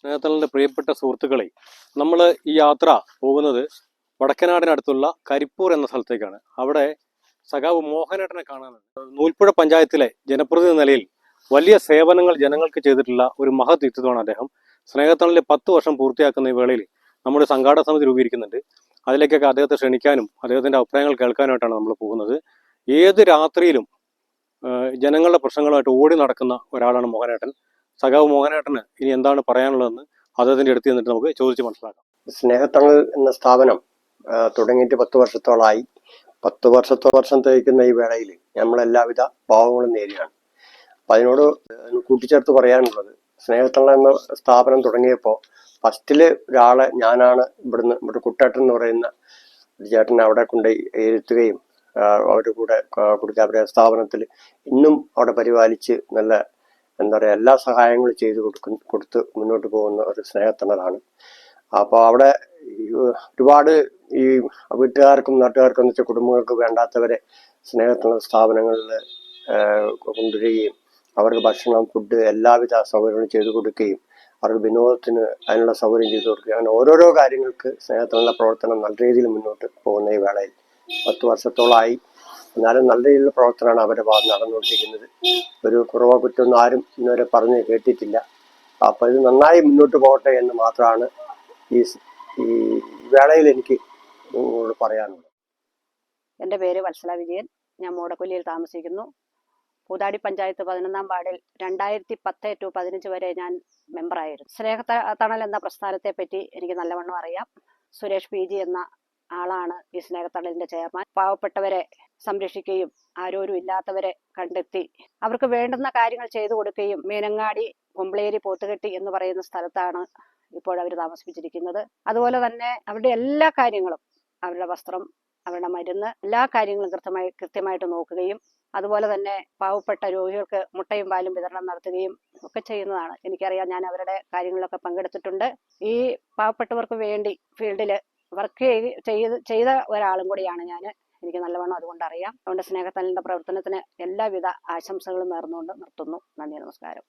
സ്നേഹത്തണലിന്റെ പ്രിയപ്പെട്ട സുഹൃത്തുക്കളെ, നമ്മൾ ഈ യാത്ര പോകുന്നത് വടക്കനാടിനടുത്തുള്ള കരിപ്പൂർ എന്ന സ്ഥലത്തേക്കാണ്. അവിടെ സഖാവ് മോഹനേട്ടനെ കാണാനുണ്ട്. നൂൽപ്പുഴ പഞ്ചായത്തിലെ ജനപ്രതിനിധി നിലയിൽ വലിയ സേവനങ്ങൾ ജനങ്ങൾക്ക് ചെയ്തിട്ടുള്ള ഒരു മഹത് വ്യക്തിത്വമാണ് അദ്ദേഹം. സ്നേഹത്തണലിൽ 10 വർഷം പൂർത്തിയാക്കുന്ന ഈ വേളയിൽ നമ്മുടെ സംഘാടക സമിതി രൂപീകരിക്കുന്നുണ്ട്. അതിലേക്കൊക്കെ അദ്ദേഹത്തെ ക്ഷണിക്കാനും അദ്ദേഹത്തിന്റെ അഭിപ്രായങ്ങൾ കേൾക്കാനുമായിട്ടാണ് നമ്മൾ പോകുന്നത്. ഏത് രാത്രിയിലും ജനങ്ങളുടെ പ്രശ്നങ്ങളുമായിട്ട് ഓടി നടക്കുന്ന ഒരാളാണ് മോഹനേട്ടൻ. സഖാവ് മോഹനേട്ടന് ഇനി എന്താണ് പറയാനുള്ളതെന്ന് അദ്ദേഹത്തിന്റെ അടുത്ത് ചെന്നിട്ട് നമുക്ക് ചോദിച്ച് മനസ്സിലാക്കാം. സ്നേഹത്തണൽ എന്ന സ്ഥാപനം തുടങ്ങിയിട്ട് 10 വർഷത്തോളമായി. 10 വർഷം തികയ്ക്കുന്ന ഈ വേളയിൽ നമ്മളെല്ലാവിധ ഭാവങ്ങളും നേരിയാണ്. അപ്പം അതിനോട് കൂട്ടിച്ചേർത്ത് പറയാനുള്ളത്, സ്നേഹത്തണൽ എന്ന സ്ഥാപനം തുടങ്ങിയപ്പോൾ ഫസ്റ്റില് ഒരാളെ ഞാനാണ് ഇവിടെ കുട്ടേട്ടൻ എന്ന് പറയുന്ന ചേട്ടനെ അവിടെ കൊണ്ട് ഇരുത്തുകയും അവരുടെ കൂടെ കൊടുക്കുക. അവരുടെ സ്ഥാപനത്തിൽ ഇന്നും അവിടെ പരിപാലിച്ച് നല്ല എന്താ പറയുക എല്ലാ സഹായങ്ങളും ചെയ്തു കൊടുത്ത് മുന്നോട്ട് പോകുന്ന ഒരു സ്നേഹത്തണലാണ്. അപ്പോൾ അവിടെ ഒരുപാട് ഈ വീട്ടുകാർക്കും നാട്ടുകാർക്കും എന്ന് വെച്ചാൽ കുടുംബങ്ങൾക്ക് വേണ്ടാത്തവരെ സ്നേഹത്തണൽ സ്ഥാപനങ്ങളിൽ കൊണ്ടുവരികയും അവർക്ക് ഭക്ഷണം, ഫുഡ്, എല്ലാവിധ സൗകര്യങ്ങളും ചെയ്തു കൊടുക്കുകയും അവർക്ക് വിനോദത്തിന് അതിനുള്ള സൗകര്യം ചെയ്തു കൊടുക്കുക. അങ്ങനെ ഓരോരോ കാര്യങ്ങൾക്ക് സ്നേഹത്തണലിന്റെ പ്രവർത്തനം നല്ല രീതിയിൽ മുന്നോട്ട് പോകുന്ന ഈ വേളയിൽ 10 വർഷത്തോളമായി. എന്നാലും നല്ല രീതിയിലുള്ള പ്രവർത്തനമാണ് അവരുടെ ഭാഗത്ത് നടന്നുകൊണ്ടിരിക്കുന്നത്. ഒരു കുറവോ കുറ്റമൊന്നും ആരും ഇന്നുവരെ പറഞ്ഞ് കേട്ടിട്ടില്ല. അപ്പോൾ ഇത് നന്നായി മുന്നോട്ട് പോകട്ടെ എന്ന് മാത്രമാണ് ഈ വേളയിൽ എനിക്ക് പറയാനുള്ളത്. എൻ്റെ പേര് വത്സല വിജയൻ. ഞാൻ മോടക്കൊല്ലിയിൽ താമസിക്കുന്നു. പൂതാടി പഞ്ചായത്ത് 11-ാം വാർഡിൽ 2010 to 15 വരെ ഞാൻ മെമ്പറായിരുന്നു. സ്നേഹത്തണൽ എന്ന പ്രസ്ഥാനത്തെ പറ്റി എനിക്ക് നല്ലവണ്ണം അറിയാം. സുരേഷ് PG എന്ന ആളാണ് ഈ സ്നേഹത്തണലിന്റെ ചെയർമാൻ. പാവപ്പെട്ടവരെ സംരക്ഷിക്കുകയും ആരോരും ഇല്ലാത്തവരെ കണ്ടെത്തി അവർക്ക് വേണ്ടുന്ന കാര്യങ്ങൾ ചെയ്തു കൊടുക്കുകയും മീനങ്ങാടി കൊമ്പ്ളേരി പോത്തുകെട്ടി എന്ന് പറയുന്ന സ്ഥലത്താണ് ഇപ്പോൾ അവർ താമസിപ്പിച്ചിരിക്കുന്നത്. അതുപോലെ തന്നെ അവരുടെ എല്ലാ കാര്യങ്ങളും, അവരുടെ വസ്ത്രം, അവരുടെ മരുന്ന്, എല്ലാ കാര്യങ്ങളും കൃത്യമായിട്ട് നോക്കുകയും അതുപോലെ തന്നെ പാവപ്പെട്ട രോഗികൾക്ക് മുട്ടയും പാലും വിതരണം നടത്തുകയും ഒക്കെ ചെയ്യുന്നതാണ്. എനിക്കറിയാം, ഞാൻ അവരുടെ കാര്യങ്ങളിലൊക്കെ പങ്കെടുത്തിട്ടുണ്ട്. ഈ പാവപ്പെട്ടവർക്ക് വേണ്ടി ഫീൽഡിൽ വർക്ക് ചെയ്ത ഒരാളും കൂടിയാണ് ഞാൻ. എനിക്ക് നല്ലവണ്ണം അതുകൊണ്ട് അറിയാം. അതുകൊണ്ട് സ്നേഹത്തണലിന്റെ പ്രവർത്തനത്തിന് എല്ലാവിധ ആശംസകളും നേർന്നുകൊണ്ട് നിർത്തുന്നു. നന്ദി, നമസ്കാരം.